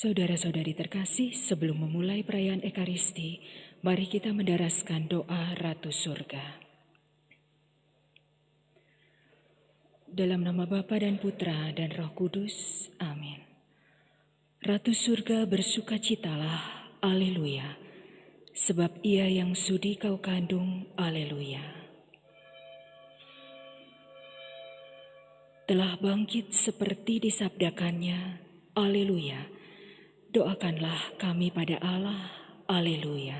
Saudara-saudari terkasih, sebelum memulai perayaan Ekaristi, mari kita mendaraskan doa Ratu Surga. Dalam nama Bapa dan Putra dan Roh Kudus, amin. Ratu Surga bersukacitalah, aleluya, sebab Ia yang sudi kau kandung, aleluya. Telah bangkit seperti disabdakannya, aleluya. Doakanlah kami pada Allah, aleluya.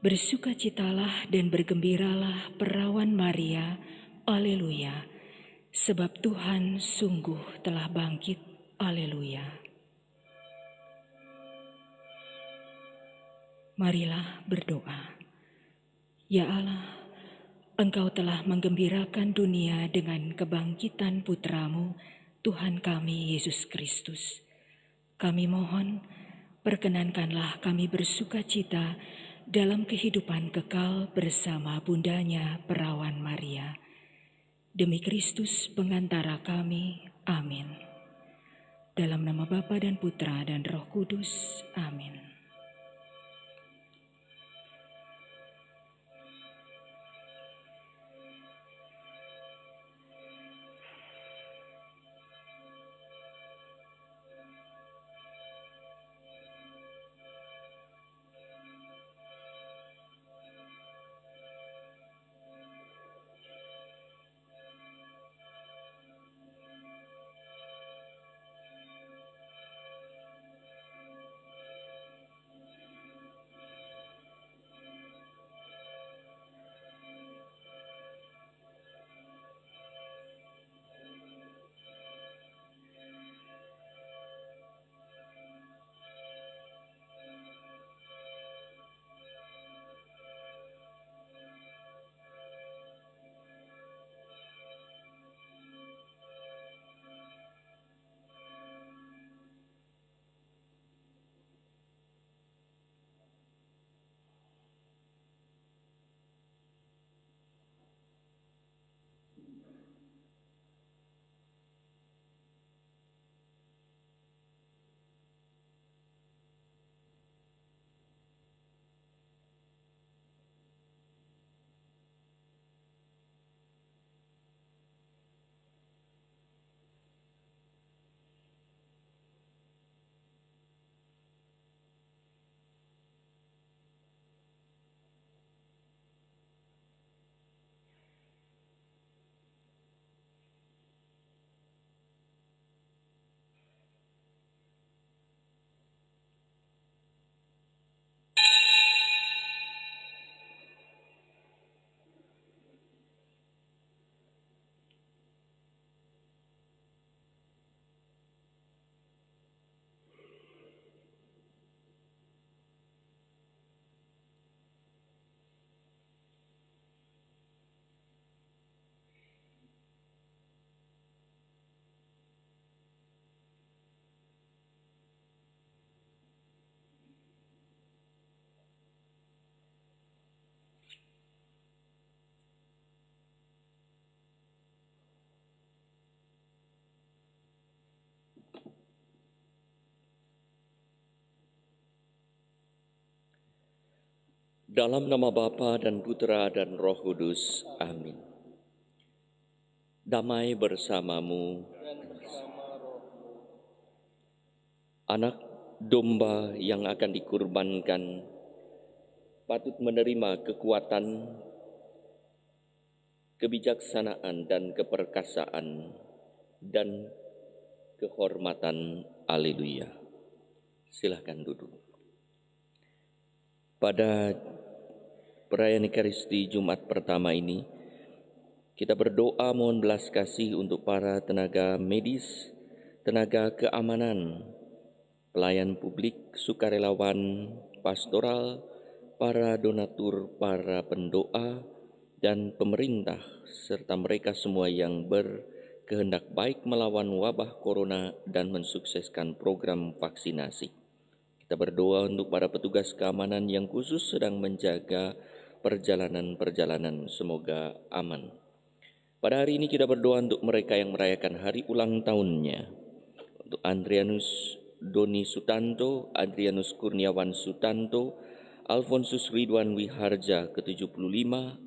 Bersukacitalah dan bergembiralah perawan Maria, aleluya, sebab Tuhan sungguh telah bangkit, aleluya. Marilah berdoa. Ya Allah, Engkau telah menggembirakan dunia dengan kebangkitan Putramu, Tuhan kami Yesus Kristus. Kami mohon, perkenankanlah kami bersukacita dalam kehidupan kekal bersama bundanya perawan Maria. Demi Kristus pengantara kami, amin. Dalam nama Bapa dan Putra dan Roh Kudus, amin. Dalam nama Bapa dan Putra dan Roh Kudus, amin. Damai bersamamu. Anak domba yang akan dikurbankan patut menerima kekuatan, kebijaksanaan dan keperkasaan dan kehormatan. Haleluya. Silakan duduk. Pada perayaan Ekaristi Jumat pertama ini, kita berdoa mohon belas kasih untuk para tenaga medis, tenaga keamanan, pelayan publik, sukarelawan, pastoral, para donatur, para pendoa, dan pemerintah, serta mereka semua yang berkehendak baik melawan wabah corona dan mensukseskan program vaksinasi. Kita berdoa untuk para petugas keamanan yang khusus sedang menjaga perjalanan-perjalanan, semoga aman. Pada hari ini kita berdoa untuk mereka yang merayakan hari ulang tahunnya. Untuk Andrianus Doni Sutanto, Adrianus Kurniawan Sutanto, Alfonsus Ridwan Wiharja ke-75,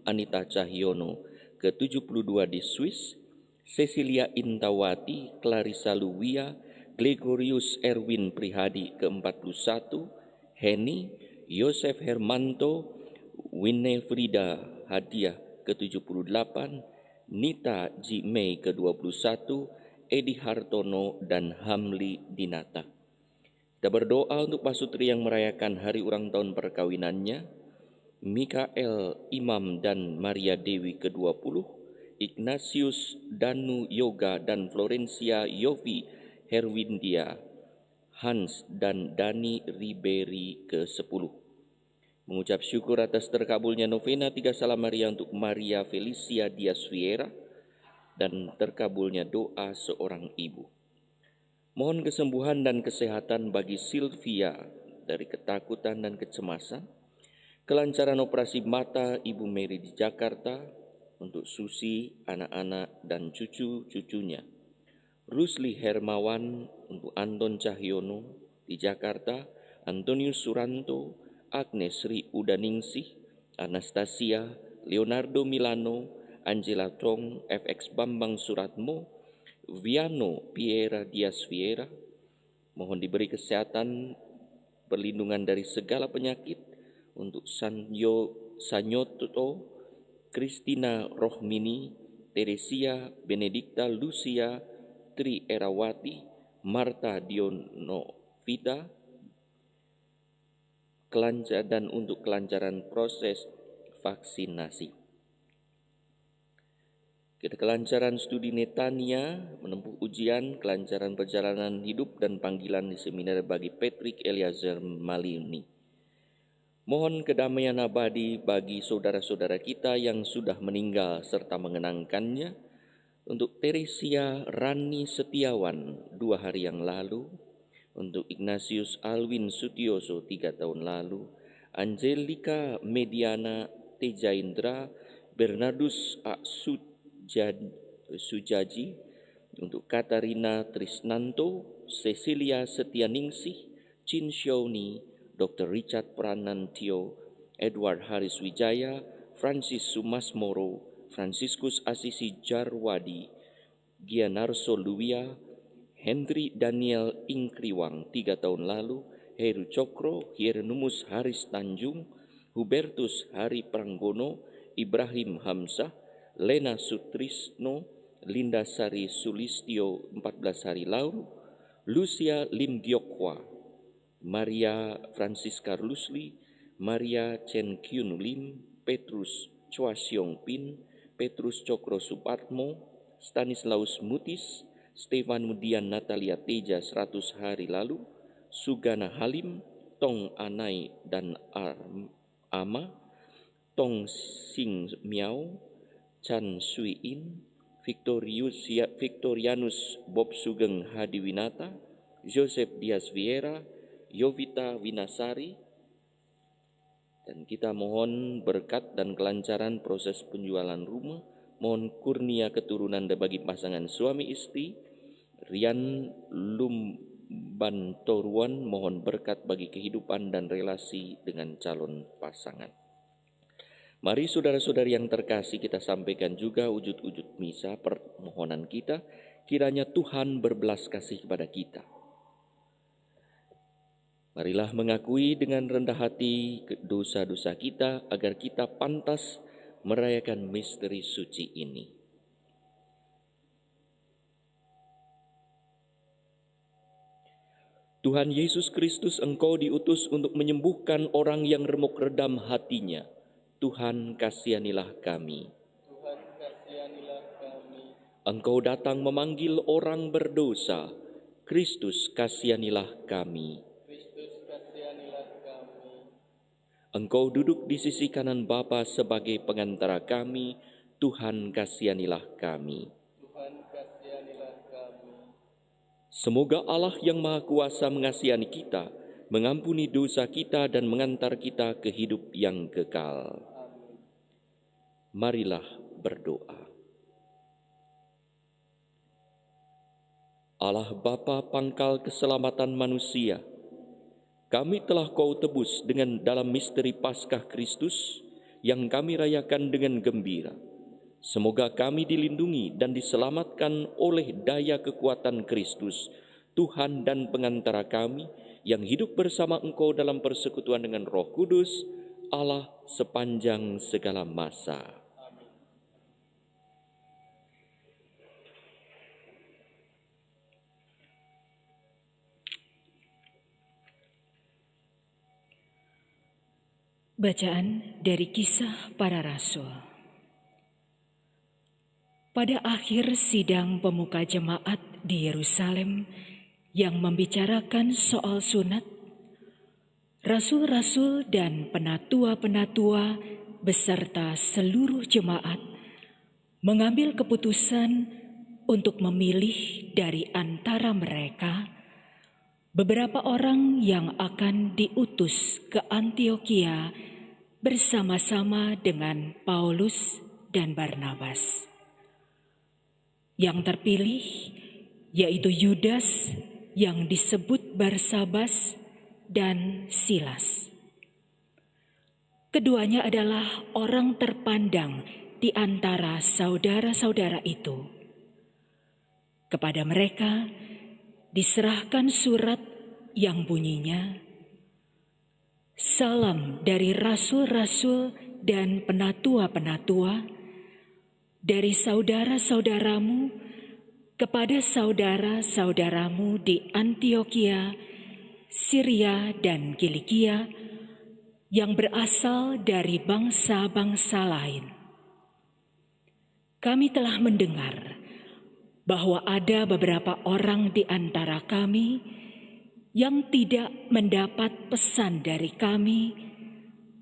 Anita Cahyono ke-72 di Swiss, Cecilia Intawati, Clarissa Luwia, Gregorius Erwin Prihadi ke-41, Heni, Yosef Hermanto, Winifrida Hadiah ke-78, Nita G. Mei ke-21, Edi Hartono, dan Hamli Dinata. Kita berdoa untuk pasutri yang merayakan hari ulang tahun perkawinannya, Mikael Imam dan Maria Dewi ke-20, Ignatius Danu Yoga dan Florencia Yovi Herwindia, Hans dan Dani Riberi ke-10. Mengucap syukur atas terkabulnya novena 3 Salam Maria untuk Maria Felicia Dias Viera dan terkabulnya doa seorang ibu. Mohon kesembuhan dan kesehatan bagi Sylvia dari ketakutan dan kecemasan, kelancaran operasi mata Ibu Mary di Jakarta, untuk Susi, anak-anak, dan cucu-cucunya. Rusli Hermawan untuk Anton Cahyono di Jakarta, Antonius Suranto, Agnes Sri Udaningsih, Anastasia, Leonardo Milano, Angela Tong, FX Bambang Suratmo, Viano Piera Dias Viera. Mohon diberi kesehatan, perlindungan dari segala penyakit untuk Sanyoto, Kristina Rohmini, Teresia Benedikta Lucia, Tri Erawati, Marta Dionovita, dan untuk kelancaran proses vaksinasi. Kelancaran studi Netania, menempuh ujian, kelancaran perjalanan hidup dan panggilan di seminar bagi Patrick Eliezer Malini. Mohon kedamaian abadi bagi saudara-saudara kita yang sudah meninggal serta mengenangkannya, untuk Teresia Rani Setiawan 2 hari yang lalu, untuk Ignatius Alwin Sutioso 3 tahun lalu, Angelika Mediana Tejaindra, Bernardus A. Sujaji, untuk Katarina Trisnanto, Cecilia Setianingsih, Chin Xiaoni, Dr. Richard Pranantio, Edward Haris Wijaya, Francis Sumasmoro, Franciscus Asisi Jarwadi, Gianarso Luwia, Hendri Daniel Ingkriwang 3 tahun lalu, Heru Cokro, Hieronymus Haris Tanjung, Hubertus Hari Pranggono, Ibrahim Hamzah, Lena Sutrisno, Linda Sari Sulistio 14 hari lalu, Lucia Lim Gyokwa, Maria Francisca Lusli, Maria Chen Kyun Lim, Petrus Chua Siong Pin, Petrus Cokro Supatmo, Stanislaus Mutis, Stefan Mudian Natalia Teja 100 hari lalu, Sugana Halim, Tong Anai dan Ama, Tong Sing Miao, Chan Sui In, Victorianus Bob Sugeng Hadiwinata, Joseph Dias Viera, Yovita Winasari. Dan kita mohon berkat dan kelancaran proses penjualan rumah, mohon kurnia keturunan bagi pasangan suami istri, Rian Lumbantoruan, mohon berkat bagi kehidupan dan relasi dengan calon pasangan. Mari saudara-saudari yang terkasih, kita sampaikan juga wujud-wujud misa permohonan kita, kiranya Tuhan berbelas kasih kepada kita. Marilah mengakui dengan rendah hati dosa-dosa kita agar kita pantas merayakan misteri suci ini. Tuhan Yesus Kristus, Engkau diutus untuk menyembuhkan orang yang remuk redam hatinya. Tuhan, kasihanilah kami. Tuhan, kasihanilah kami. Engkau datang memanggil orang berdosa. Kristus, kasihanilah kami. Kristus, kasihanilah kami. Engkau duduk di sisi kanan Bapa sebagai pengantara kami. Tuhan, kasihanilah kami. Tuhan, kasihanilah kami. Semoga Allah yang Maha Kuasa mengasihani kita, mengampuni dosa kita dan mengantar kita ke hidup yang kekal. Marilah berdoa. Allah Bapa pangkal keselamatan manusia, kami telah Kau tebus dengan dalam misteri Paskah Kristus yang kami rayakan dengan gembira. Semoga kami dilindungi dan diselamatkan oleh daya kekuatan Kristus, Tuhan dan pengantara kami, yang hidup bersama Engkau dalam persekutuan dengan Roh Kudus, Allah sepanjang segala masa. Bacaan dari Kisah Para Rasul. Pada akhir sidang pemuka jemaat di Yerusalem yang membicarakan soal sunat, rasul-rasul dan penatua-penatua beserta seluruh jemaat mengambil keputusan untuk memilih dari antara mereka beberapa orang yang akan diutus ke Antiokhia bersama-sama dengan Paulus dan Barnabas. Yang terpilih yaitu Yudas yang disebut Barsabas dan Silas. Keduanya adalah orang terpandang di antara saudara-saudara itu. Kepada mereka diserahkan surat yang bunyinya, "Salam dari rasul-rasul dan penatua-penatua, dari saudara-saudaramu kepada saudara-saudaramu di Antiokhia, Syria dan Kilikia yang berasal dari bangsa-bangsa lain. Kami telah mendengar bahwa ada beberapa orang di antara kami yang tidak mendapat pesan dari kami,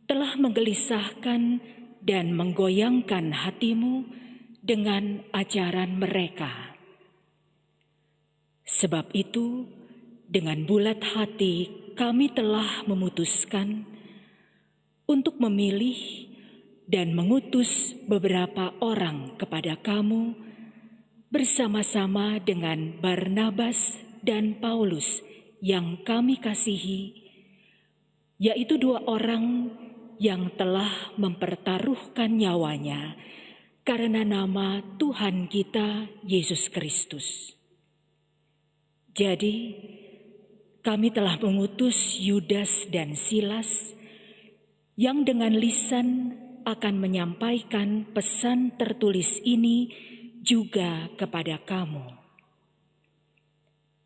telah menggelisahkan dan menggoyangkan hatimu dengan ajaran mereka. Sebab itu, dengan bulat hati kami telah memutuskan untuk memilih dan mengutus beberapa orang kepada kamu bersama-sama dengan Barnabas dan Paulus yang kami kasihi, yaitu 2 orang yang telah mempertaruhkan nyawanya karena nama Tuhan kita Yesus Kristus. Jadi, kami telah mengutus Yudas dan Silas yang dengan lisan akan menyampaikan pesan tertulis ini juga kepada kamu.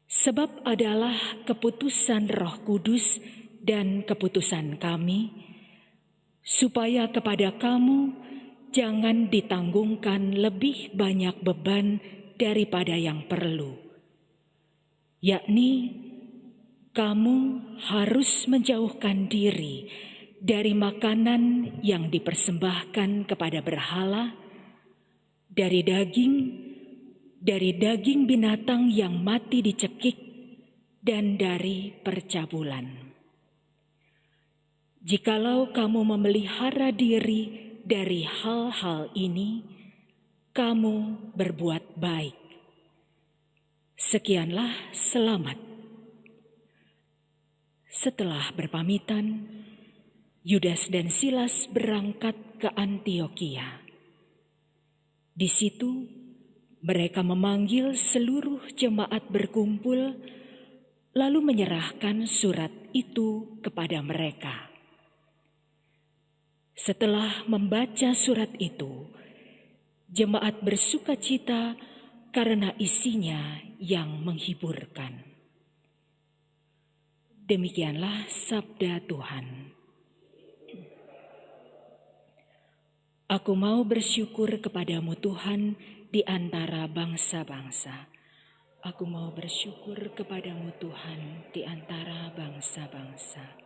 Sebab adalah keputusan Roh Kudus dan keputusan kami, supaya kepada kamu jangan ditanggungkan lebih banyak beban daripada yang perlu. Yakni, kamu harus menjauhkan diri dari makanan yang dipersembahkan kepada berhala, dari daging binatang yang mati dicekik, dan dari percabulan. Jikalau kamu memelihara diri dari hal-hal ini, kamu berbuat baik. Sekianlah selamat. Setelah berpamitan, Yudas dan Silas berangkat ke Antiokhia. Di situ mereka memanggil seluruh jemaat berkumpul, lalu menyerahkan surat itu kepada mereka. Setelah membaca surat itu, jemaat bersukacita karena isinya yang menghiburkan. Demikianlah sabda Tuhan. Aku mau bersyukur kepadamu Tuhan di antara bangsa-bangsa. Aku mau bersyukur kepadamu Tuhan di antara bangsa-bangsa.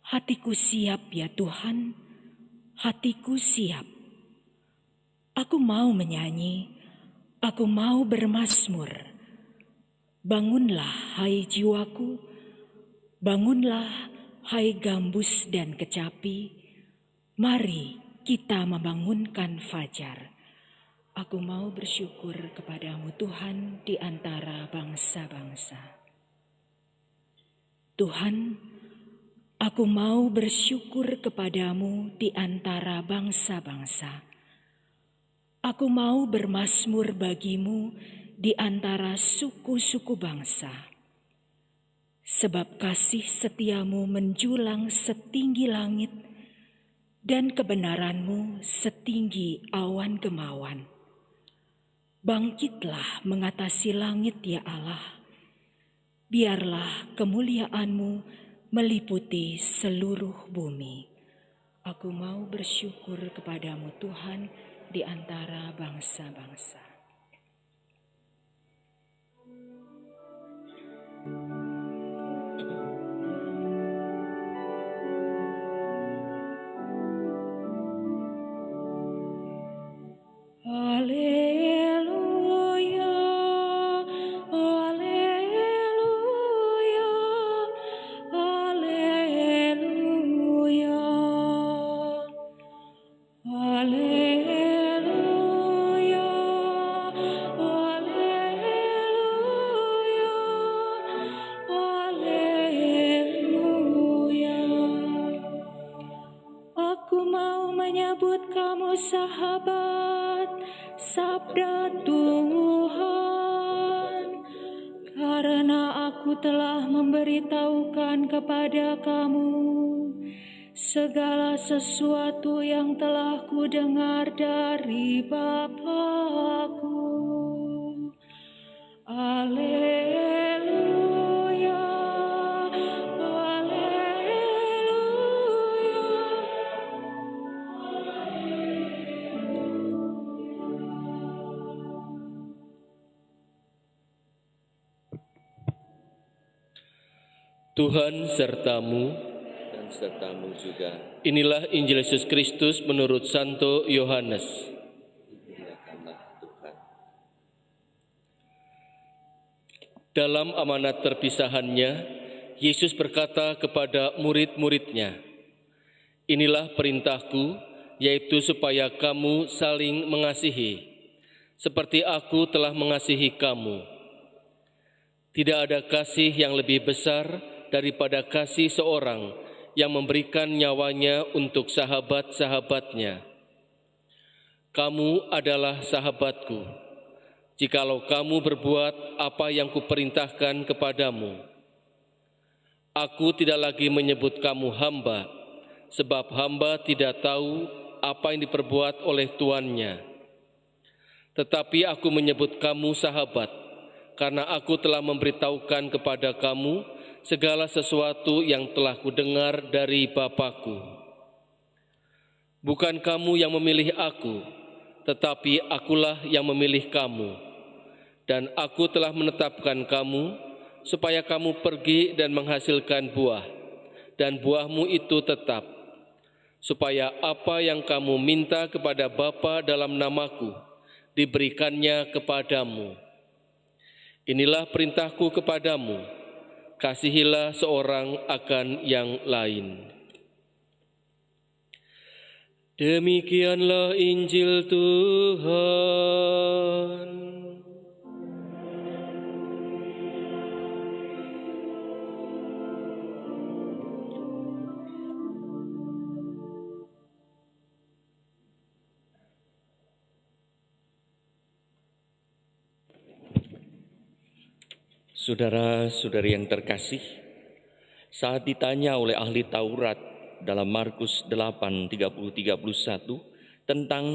Hatiku siap ya Tuhan, hatiku siap. Aku mau menyanyi, aku mau bermazmur. Bangunlah hai jiwaku, bangunlah hai gambus dan kecapi. Mari kita membangunkan fajar. Aku mau bersyukur kepadamu Tuhan di antara bangsa-bangsa. Tuhan, aku mau bersyukur kepadamu di antara bangsa-bangsa. Aku mau bermazmur bagimu di antara suku-suku bangsa. Sebab kasih setiamu menjulang setinggi langit dan kebenaranmu setinggi awan kemauan. Bangkitlah mengatasi langit ya Allah. Biarlah kemuliaanmu meliputi seluruh bumi. Aku mau bersyukur kepadamu Tuhan di antara bangsa-bangsa. Haleluya, haleluya, haleluya, haleluya, haleluya, haleluya. Aku mau menyebut kamu sahabat, sabda Tuhan, karena aku telah memberitahukan kepada kamu segala sesuatu yang telah kudengar dari Bapa-Ku. Haleluya, haleluya. Tuhan sertamu. Dan sertamu juga. Inilah Injil Yesus Kristus menurut Santo Yohanes. Dimuliakanlah Tuhan. Dalam amanat perpisahannya, Yesus berkata kepada murid-muridnya, "Inilah perintahku, yaitu supaya kamu saling mengasihi, seperti aku telah mengasihi kamu. Tidak ada kasih yang lebih besar daripada kasih seorang yang memberikan nyawanya untuk sahabat-sahabatnya. Kamu adalah sahabatku, jikalau kamu berbuat apa yang kuperintahkan kepadamu. Aku tidak lagi menyebut kamu hamba, sebab hamba tidak tahu apa yang diperbuat oleh tuannya. Tetapi aku menyebut kamu sahabat, karena aku telah memberitahukan kepada kamu segala sesuatu yang telah kudengar dari Bapa-Ku. Bukan kamu yang memilih aku, tetapi akulah yang memilih kamu. Dan aku telah menetapkan kamu, supaya kamu pergi dan menghasilkan buah, dan buahmu itu tetap, supaya apa yang kamu minta kepada Bapa dalam namaku, diberikannya kepadamu. Inilah perintahku kepadamu, kasihilah seorang akan yang lain." Demikianlah Injil Tuhan. Saudara-saudari yang terkasih, saat ditanya oleh ahli Taurat dalam Markus 8:30-31 tentang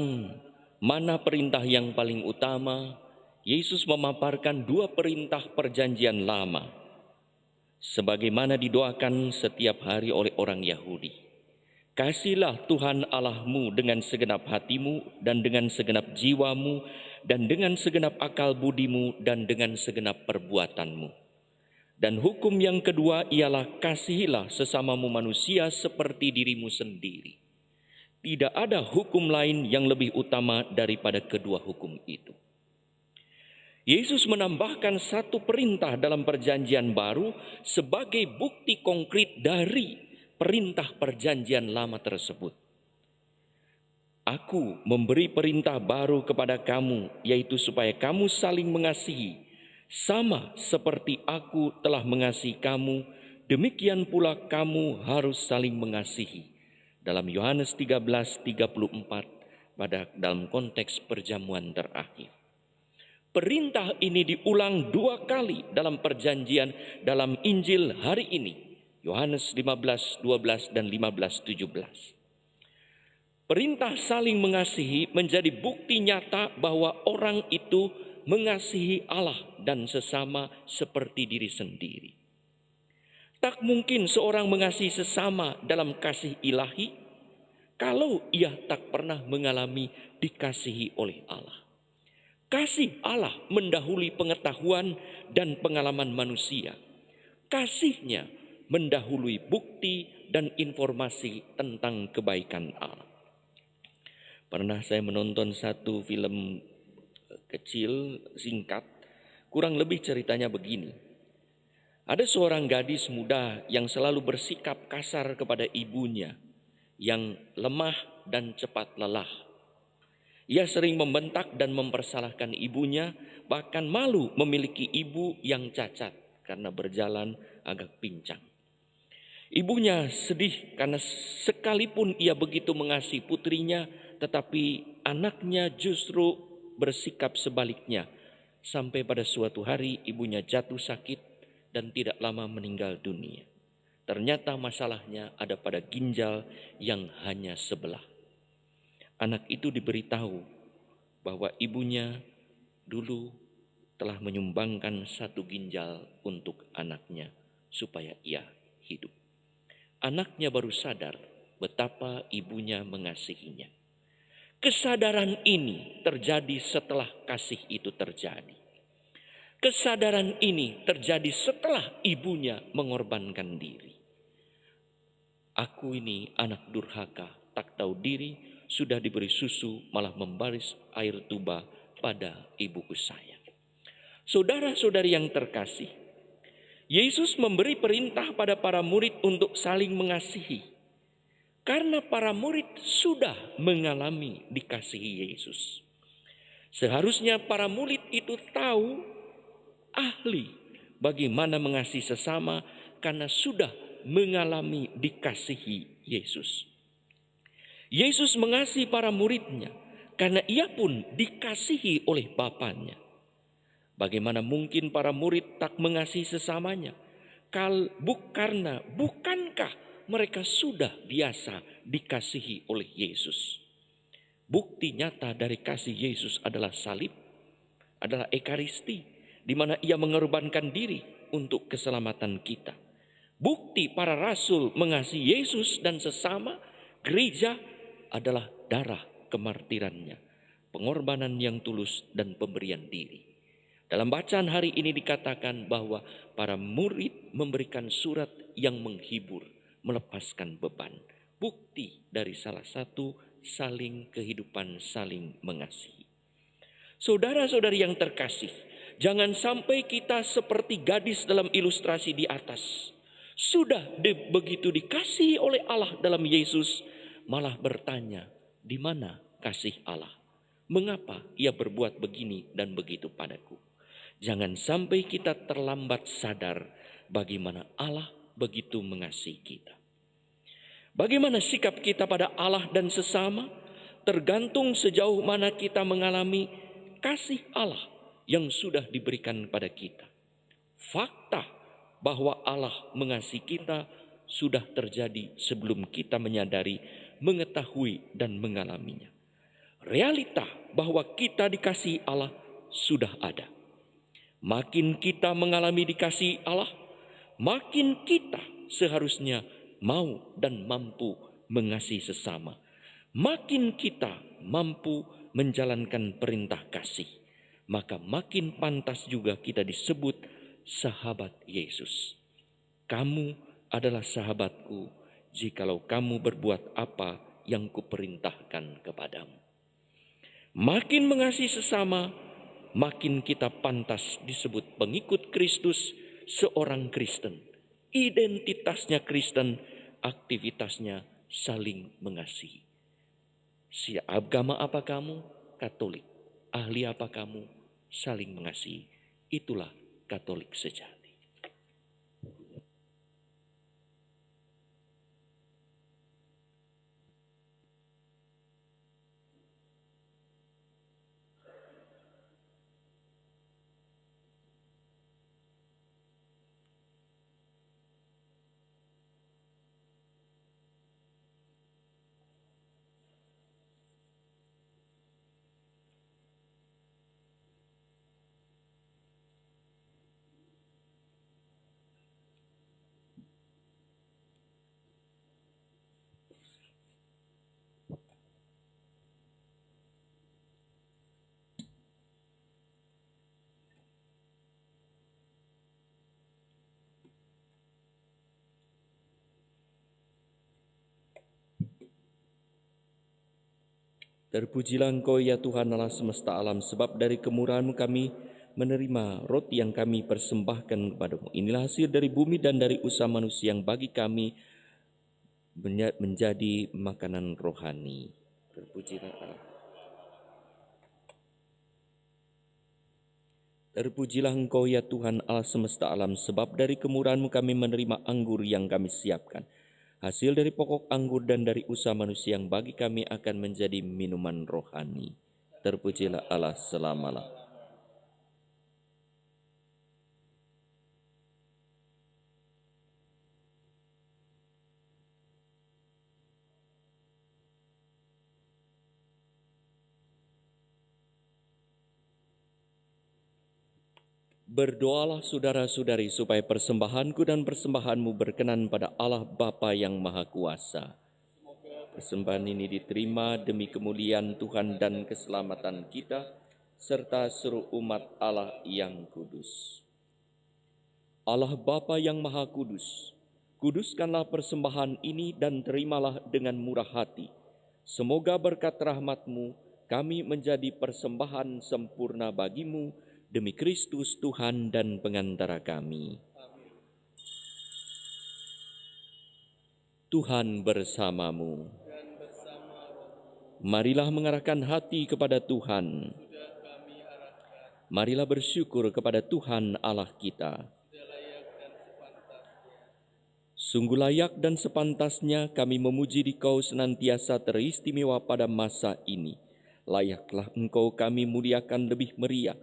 mana perintah yang paling utama, Yesus memaparkan dua perintah perjanjian lama sebagaimana didoakan setiap hari oleh orang Yahudi. Kasihlah Tuhan Allahmu dengan segenap hatimu dan dengan segenap jiwamu dan dengan segenap akal budimu dan dengan segenap perbuatanmu. Dan hukum yang kedua ialah kasihilah sesamamu manusia seperti dirimu sendiri. Tidak ada hukum lain yang lebih utama daripada kedua hukum itu. Yesus menambahkan satu perintah dalam perjanjian baru sebagai bukti konkret dari perintah perjanjian lama tersebut. Aku memberi perintah baru kepada kamu, yaitu supaya kamu saling mengasihi. Sama seperti aku telah mengasihi kamu, demikian pula kamu harus saling mengasihi. Dalam Yohanes 13:34 dalam konteks perjamuan terakhir. Perintah ini diulang 2 kali dalam perjanjian dalam Injil hari ini. Yohanes 15:12 dan 15:17. Perintah saling mengasihi menjadi bukti nyata bahwa orang itu mengasihi Allah dan sesama seperti diri sendiri. Tak mungkin seorang mengasihi sesama dalam kasih ilahi kalau ia tak pernah mengalami dikasihi oleh Allah. Kasih Allah mendahului pengetahuan dan pengalaman manusia. Kasihnya mendahului bukti dan informasi tentang kebaikan Allah. Pernah saya menonton satu film kecil, singkat, kurang lebih ceritanya begini. Ada seorang gadis muda yang selalu bersikap kasar kepada ibunya, yang lemah dan cepat lelah. Ia sering membentak dan mempersalahkan ibunya, bahkan malu memiliki ibu yang cacat karena berjalan agak pincang. Ibunya sedih karena sekalipun ia begitu mengasihi putrinya, tetapi anaknya justru bersikap sebaliknya. Sampai pada suatu hari ibunya jatuh sakit dan tidak lama meninggal dunia. Ternyata masalahnya ada pada ginjal yang hanya sebelah. Anak itu diberitahu bahwa ibunya dulu telah menyumbangkan 1 ginjal untuk anaknya supaya ia hidup. Anaknya baru sadar betapa ibunya mengasihinya. Kesadaran ini terjadi setelah kasih itu terjadi. Kesadaran ini terjadi setelah ibunya mengorbankan diri. Aku ini anak durhaka, tak tahu diri, sudah diberi susu malah membaris air tuba pada ibuku saya. Saudara-saudari yang terkasih, Yesus memberi perintah pada para murid untuk saling mengasihi. Karena para murid sudah mengalami dikasihi Yesus. Seharusnya para murid itu tahu, ahli bagaimana mengasihi sesama karena sudah mengalami dikasihi Yesus. Yesus mengasihi para muridnya karena ia pun dikasihi oleh Bapanya. Bagaimana mungkin para murid tak mengasihi sesamanya? Bukankah mereka sudah biasa dikasihi oleh Yesus? Bukti nyata dari kasih Yesus adalah salib, adalah ekaristi, di mana ia mengorbankan diri untuk keselamatan kita. Bukti para rasul mengasihi Yesus dan sesama gereja adalah darah kemartirannya, pengorbanan yang tulus dan pemberian diri. Dalam bacaan hari ini dikatakan bahwa para murid memberikan surat yang menghibur, melepaskan beban. Bukti dari salah satu saling kehidupan, saling mengasihi. Saudara-saudari yang terkasih, jangan sampai kita seperti gadis dalam ilustrasi di atas. Sudah begitu dikasihi oleh Allah dalam Yesus, malah bertanya, di mana kasih Allah? Mengapa ia berbuat begini dan begitu padaku? Jangan sampai kita terlambat sadar bagaimana Allah begitu mengasihi kita. Bagaimana sikap kita pada Allah dan sesama tergantung sejauh mana kita mengalami kasih Allah yang sudah diberikan pada kita. Fakta bahwa Allah mengasihi kita sudah terjadi sebelum kita menyadari, mengetahui dan mengalaminya. Realita bahwa kita dikasihi Allah sudah ada. Makin kita mengalami dikasihi Allah, makin kita seharusnya mau dan mampu mengasihi sesama. Makin kita mampu menjalankan perintah kasih, maka makin pantas juga kita disebut sahabat Yesus. Kamu adalah sahabatku jikalau kamu berbuat apa yang kuperintahkan kepadamu. Makin mengasihi sesama, makin kita pantas disebut pengikut Kristus, seorang Kristen. Identitasnya Kristen, aktivitasnya saling mengasihi. Agama apa kamu? Katolik. Ahli apa kamu? Saling mengasihi. Itulah Katolik sejati. Terpujilah Engkau ya Tuhan Allah semesta alam, sebab dari kemurahan-Mu kami menerima roti yang kami persembahkan kepadamu. Inilah hasil dari bumi dan dari usaha manusia yang bagi kami menjadi makanan rohani. Terpujilah Allah. Terpujilah Engkau ya Tuhan Allah semesta alam, sebab dari kemurahan-Mu kami menerima anggur yang kami siapkan. Hasil dari pokok anggur dan dari usaha manusia yang bagi kami akan menjadi minuman rohani. Terpujilah Allah selama-lamanya. Berdoalah saudara-saudari supaya persembahanku dan persembahanmu berkenan pada Allah Bapa yang Maha Kuasa. Persembahan ini diterima demi kemuliaan Tuhan dan keselamatan kita, serta seluruh umat Allah yang kudus. Allah Bapa yang Maha Kudus, kuduskanlah persembahan ini dan terimalah dengan murah hati. Semoga berkat rahmat-Mu kami menjadi persembahan sempurna bagi-Mu, demi Kristus Tuhan dan pengantara kami. Tuhan bersamamu. Marilah mengarahkan hati kepada Tuhan. Marilah bersyukur kepada Tuhan Allah kita. Sungguh layak dan sepantasnya kami memuji Dikau senantiasa teristimewa pada masa ini. Layaklah Engkau kami muliakan lebih meriah,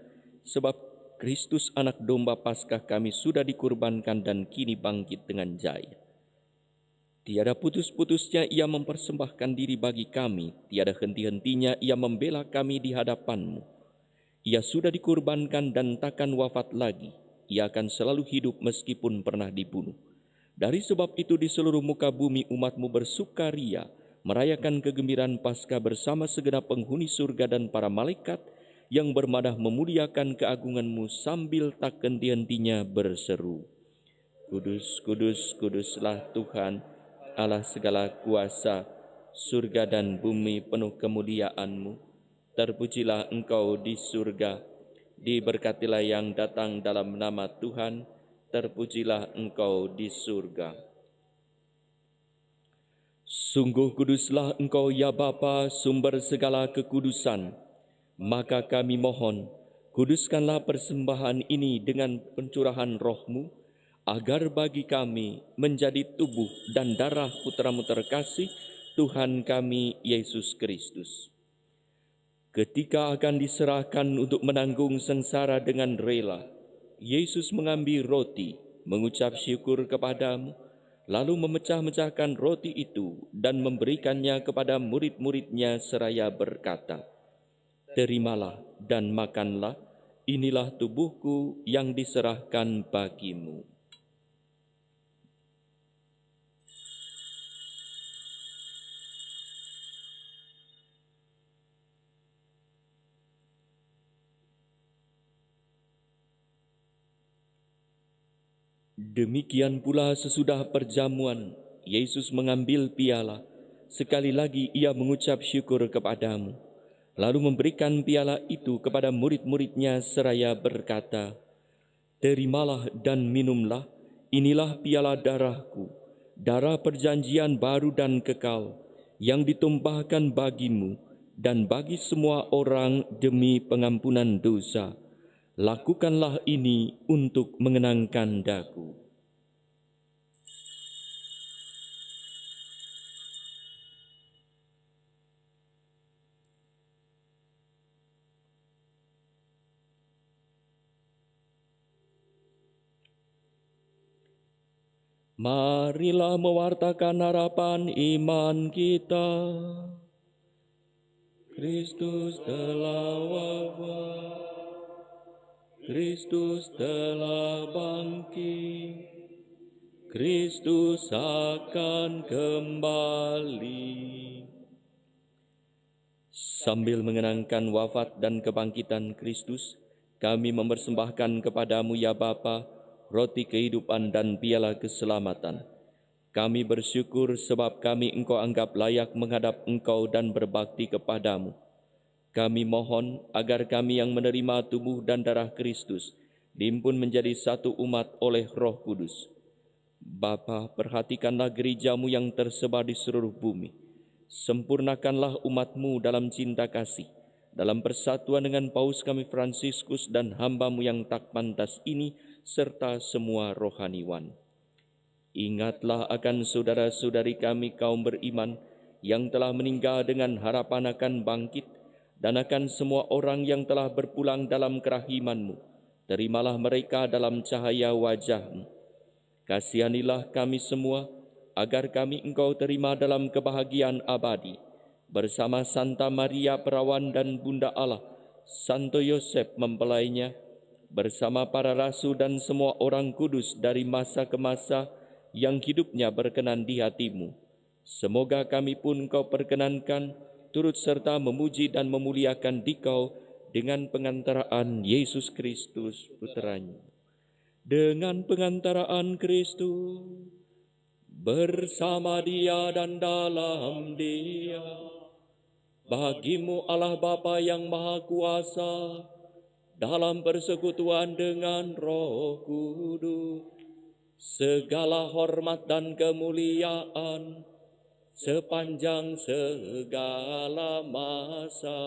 sebab Kristus anak domba Paskah kami sudah dikurbankan dan kini bangkit dengan jaya. Tiada putus-putusnya Ia mempersembahkan diri bagi kami, tiada henti-hentinya Ia membela kami di hadapan-Mu. Ia sudah dikurbankan dan takkan wafat lagi. Ia akan selalu hidup meskipun pernah dibunuh. Dari sebab itu di seluruh muka bumi umat-Mu bersukaria, merayakan kegembiraan Paskah bersama segenap penghuni surga dan para malaikat yang bermadah memuliakan keagungan-Mu sambil tak henti-hentinya berseru, Kudus, kudus, kuduslah Tuhan, Allah segala kuasa, surga dan bumi penuh kemuliaan-Mu. Terpujilah Engkau di surga, diberkatilah yang datang dalam nama Tuhan, terpujilah Engkau di surga. Sungguh kuduslah Engkau ya Bapa, sumber segala kekudusan. Maka kami mohon, kuduskanlah persembahan ini dengan pencurahan roh-Mu, agar bagi kami menjadi tubuh dan darah Putra-Mu terkasih, Tuhan kami Yesus Kristus. Ketika akan diserahkan untuk menanggung sengsara dengan rela, Yesus mengambil roti, mengucap syukur kepada-Mu, lalu memecah-mecahkan roti itu dan memberikannya kepada murid-murid-Nya seraya berkata, Terimalah dan makanlah, inilah tubuhku yang diserahkan bagimu. Demikian pula sesudah perjamuan, Yesus mengambil piala, sekali lagi Ia mengucap syukur kepada-Mu, lalu memberikan piala itu kepada murid-murid-Nya seraya berkata, Terimalah dan minumlah, inilah piala darah-Ku, darah perjanjian baru dan kekal, yang ditumpahkan bagimu dan bagi semua orang demi pengampunan dosa. Lakukanlah ini untuk mengenangkan daku. Marilah mewartakan harapan iman kita. Kristus telah wafat, Kristus telah bangkit, Kristus akan kembali. Sambil mengenangkan wafat dan kebangkitan Kristus, kami mempersembahkan kepadamu ya Bapa, roti kehidupan dan piala keselamatan. Kami bersyukur sebab kami Engkau anggap layak menghadap Engkau dan berbakti kepadamu. Kami mohon agar kami yang menerima tubuh dan darah Kristus dihimpun menjadi satu umat oleh Roh Kudus. Bapa, perhatikanlah gerejamu yang tersebar di seluruh bumi. Sempurnakanlah umatmu dalam cinta kasih, dalam persatuan dengan Paus kami Fransiskus dan hamba-Mu yang tak pantas ini, serta semua rohaniwan. Ingatlah akan saudara-saudari kami kaum beriman yang telah meninggal dengan harapan akan bangkit, dan akan semua orang yang telah berpulang dalam kerahiman-Mu. Terimalah mereka dalam cahaya wajah-Mu. Kasihanilah kami semua, agar kami Engkau terima dalam kebahagiaan abadi, bersama Santa Maria Perawan dan Bunda Allah, Santo Yosef mempelainya, bersama para rasul dan semua orang kudus dari masa ke masa yang hidupnya berkenan di hati-Mu. Semoga kami pun Kau perkenankan turut serta memuji dan memuliakan Dikau dengan pengantaraan Yesus Kristus Putranya. Dengan pengantaraan Kristus, bersama Dia dan dalam Dia, bagi-Mu Allah Bapa yang Maha Kuasa, dalam persekutuan dengan Roh Kudus, segala hormat dan kemuliaan sepanjang segala masa.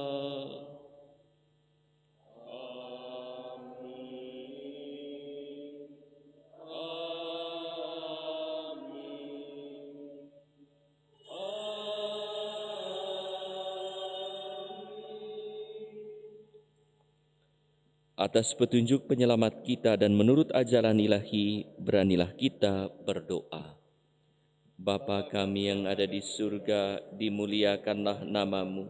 Atas petunjuk penyelamat kita dan menurut ajaran ilahi, beranilah kita berdoa. Bapa kami yang ada di surga, dimuliakanlah nama-Mu.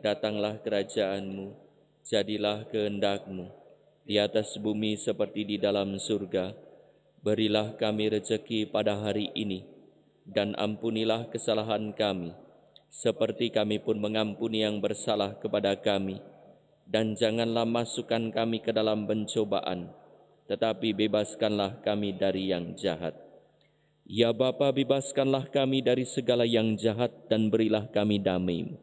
Datanglah kerajaan-Mu, jadilah kehendak-Mu, di atas bumi seperti di dalam surga. Berilah kami rejeki pada hari ini, dan ampunilah kesalahan kami, seperti kami pun mengampuni yang bersalah kepada kami. Dan janganlah masukkan kami ke dalam pencobaan, tetapi bebaskanlah kami dari yang jahat. Ya Bapa, bebaskanlah kami dari segala yang jahat dan berilah kami damai-Mu.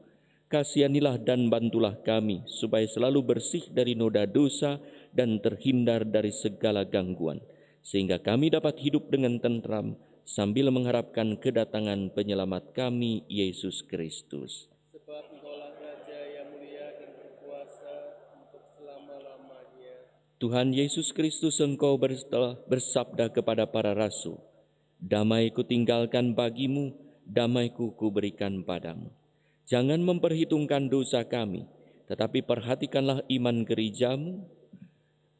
Kasihanilah dan bantulah kami, supaya selalu bersih dari noda dosa dan terhindar dari segala gangguan, sehingga kami dapat hidup dengan tentram sambil mengharapkan kedatangan penyelamat kami, Yesus Kristus. Tuhan Yesus Kristus, Engkau bersabda kepada para rasul, "Damai-Ku tinggalkan bagimu, damai-Ku kuberikan padamu." Jangan memperhitungkan dosa kami, tetapi perhatikanlah iman gereja-Mu,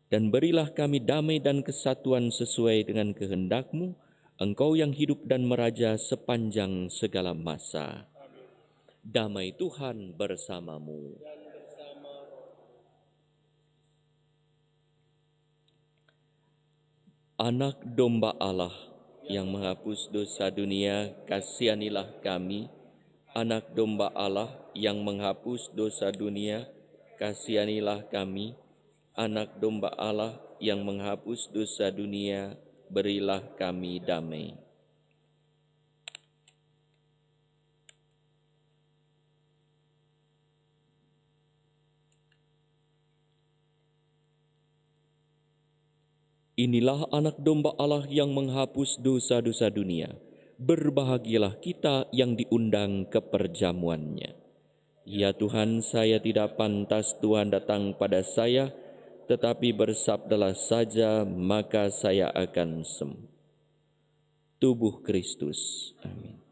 dan berilah kami damai dan kesatuan sesuai dengan kehendak-Mu, Engkau yang hidup dan meraja sepanjang segala masa. Damai Tuhan bersamamu. Anak domba Allah yang menghapus dosa dunia, kasihanilah kami. Anak domba Allah yang menghapus dosa dunia, kasihanilah kami. Anak domba Allah yang menghapus dosa dunia, berilah kami damai. Inilah anak domba Allah yang menghapus dosa-dosa dunia. Berbahagialah kita yang diundang ke perjamuannya. Ya Tuhan, saya tidak pantas Tuhan datang pada saya, tetapi bersabdalah saja, maka saya akan sembuh. Tubuh Kristus. Amin.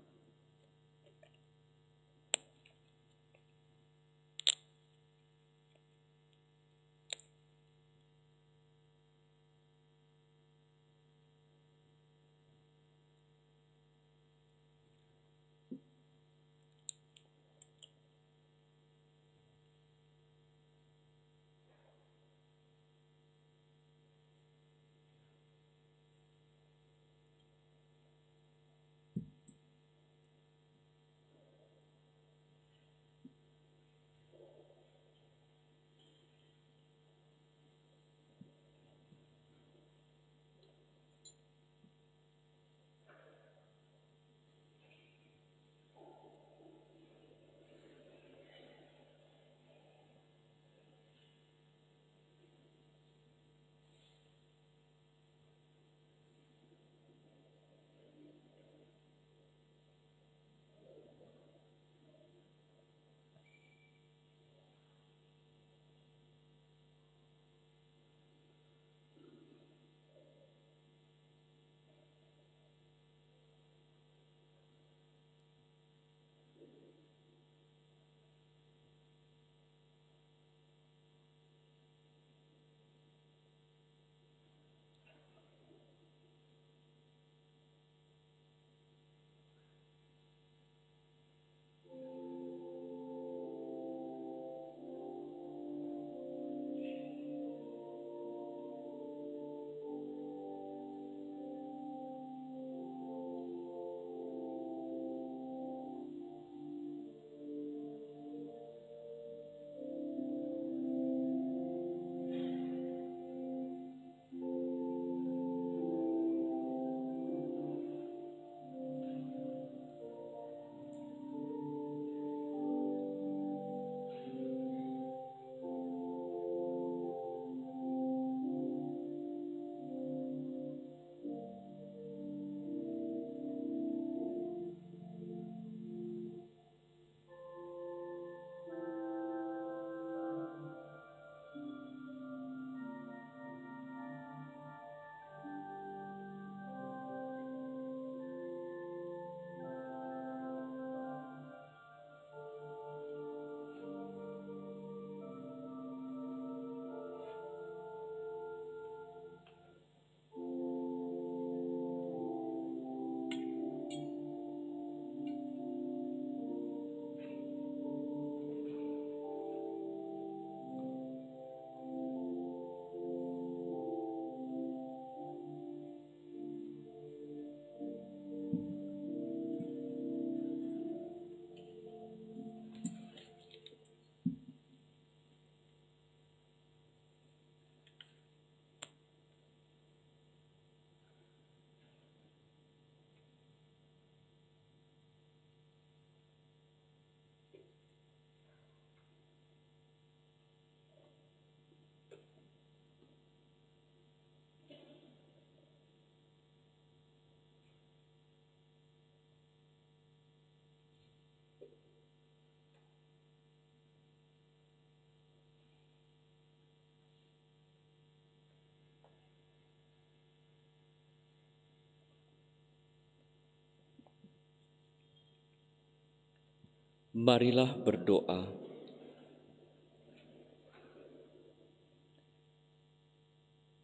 Marilah berdoa.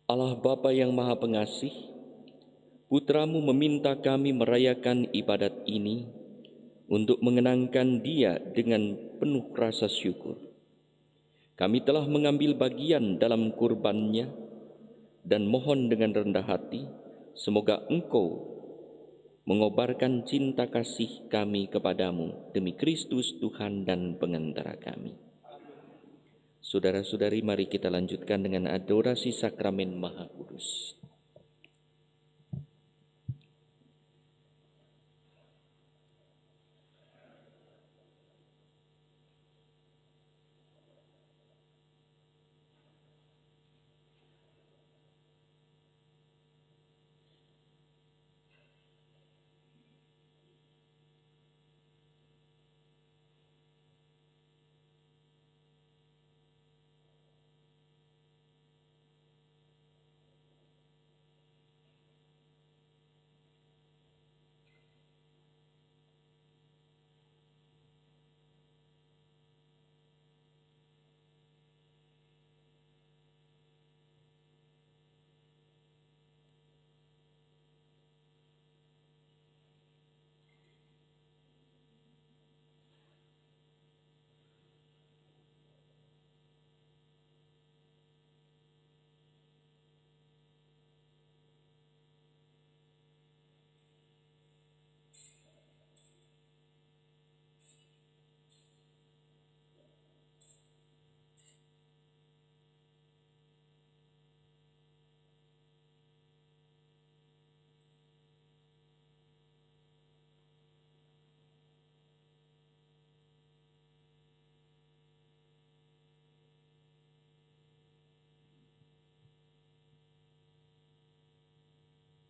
Allah Bapa yang Maha Pengasih, Putra-Mu meminta kami merayakan ibadat ini untuk mengenangkan Dia dengan penuh rasa syukur. Kami telah mengambil bagian dalam kurbannya dan mohon dengan rendah hati, semoga Engkau mengobarkan cinta kasih kami kepadamu demi Kristus Tuhan dan pengantara kami. Saudara-saudari, mari kita lanjutkan dengan adorasi sakramen Maha Kudus.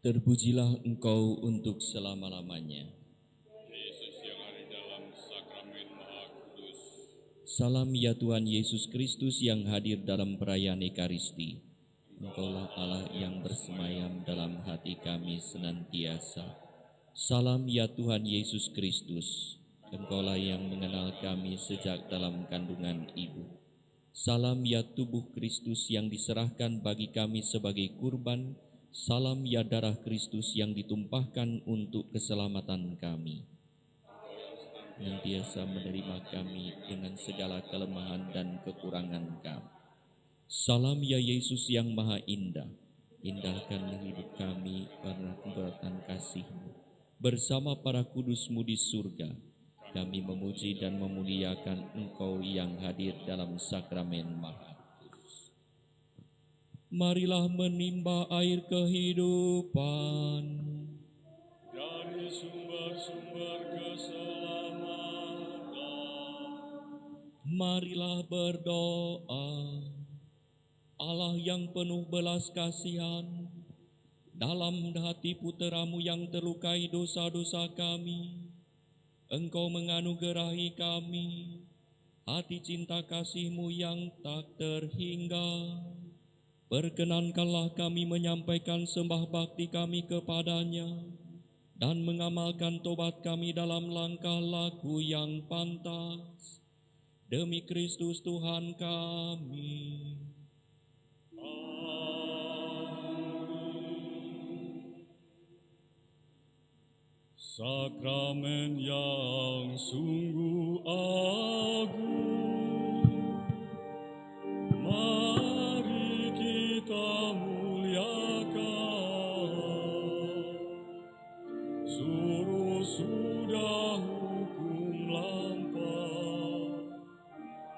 Terpujilah Engkau untuk selama-lamanya. Yesus yang ada dalam sakramen Maha Kudus. Salam ya Tuhan Yesus Kristus yang hadir dalam perayaan Ekaristi. Engkaulah Allah yang bersemayam dalam hati kami senantiasa. Salam ya Tuhan Yesus Kristus. Engkaulah yang mengenal kami sejak dalam kandungan ibu. Salam ya tubuh Kristus yang diserahkan bagi kami sebagai kurban. Salam ya darah Kristus yang ditumpahkan untuk keselamatan kami. Senantiasa menerima kami dengan segala kelemahan dan kekurangan kami. Salam ya Yesus yang maha indah. Indahkanlah hidup kami karena kekuatan kasih-Mu. Bersama para kudus-Mu di surga, kami memuji dan memuliakan Engkau yang hadir dalam sakramen Maha. Marilah menimba air kehidupan Dari sumber-sumber keselamatan. Marilah berdoa. Allah yang penuh belas kasihan, dalam hati puteramu yang terlukai dosa-dosa kami, Engkau menganugerahi kami hati cinta kasih-Mu yang tak terhingga. Perkenankanlah kami menyampaikan sembah bakti kami kepadanya dan mengamalkan tobat kami dalam langkah laku yang pantas. Demi Kristus Tuhan kami. Sakramen yang sungguh agung, mari kita muliakan. Suruh sudah hukum lampau,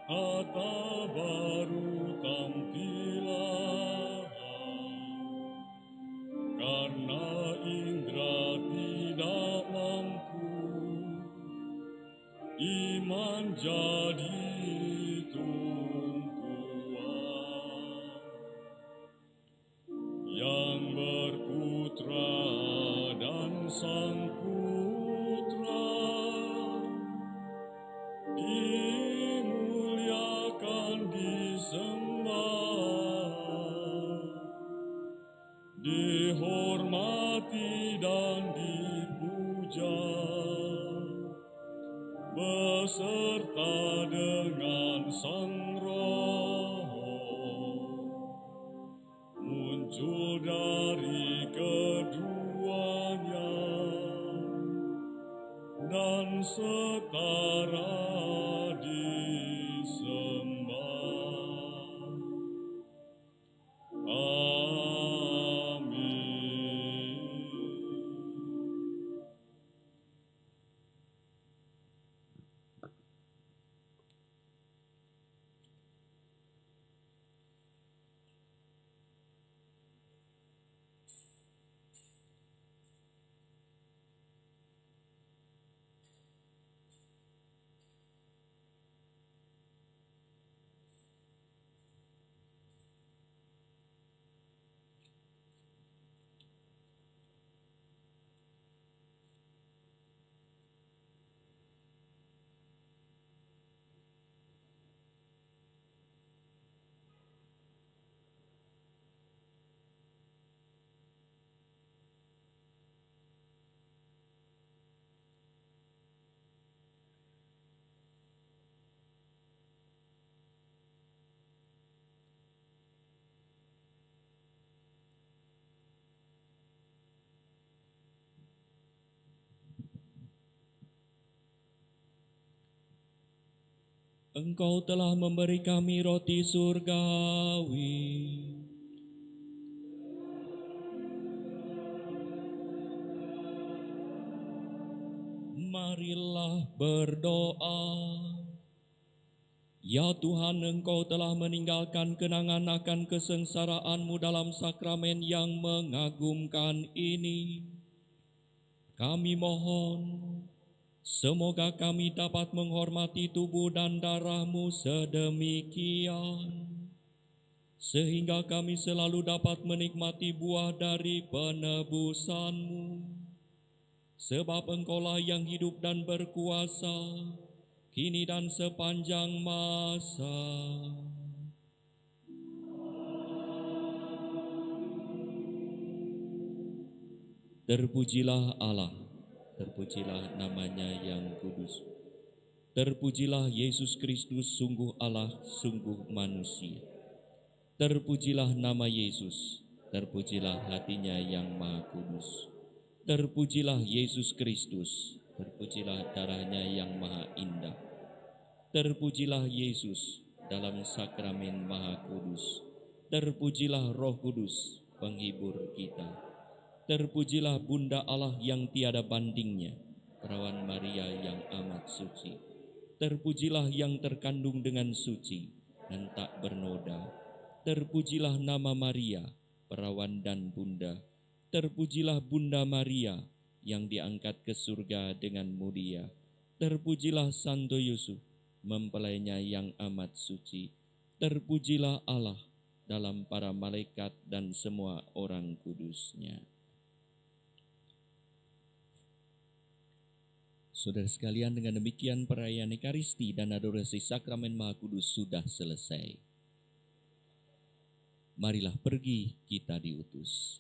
kata baru tampilan. Karena indra tidak mampu, iman jadi tumpuan. Yang berputra dan sang putra dimuliakan, disembah, dihormati dan dipuja, beserta dengan Sang Roh, muncul dari keduanya dan setara disembah. Engkau telah memberi kami roti surgawi. Marilah berdoa. Ya Tuhan, Engkau telah meninggalkan kenangan akan kesengsaraan-Mu dalam sakramen yang mengagumkan ini. Kami mohon, semoga kami dapat menghormati tubuh dan darah-Mu sedemikian, sehingga kami selalu dapat menikmati buah dari penebusan-Mu. Sebab Engkaulah yang hidup dan berkuasa, kini dan sepanjang masa. Terpujilah Allah, terpujilah namanya yang kudus. Terpujilah Yesus Kristus, sungguh Allah, sungguh manusia. Terpujilah nama Yesus, terpujilah hatinya yang maha kudus. Terpujilah Yesus Kristus, terpujilah darahnya yang maha indah. Terpujilah Yesus dalam sakramen maha kudus. Terpujilah Roh Kudus, penghibur kita. Terpujilah Bunda Allah yang tiada bandingnya, Perawan Maria yang amat suci. Terpujilah yang terkandung dengan suci dan tak bernoda. Terpujilah nama Maria, Perawan dan Bunda. Terpujilah Bunda Maria yang diangkat ke surga dengan mulia. Terpujilah Santo Yusuf, mempelainya yang amat suci. Terpujilah Allah dalam para malaikat dan semua orang kudus-Nya. Saudara sekalian, dengan demikian perayaan Ekaristi dan adorasi Sakramen Maha Kudus sudah selesai. Marilah pergi, kita diutus.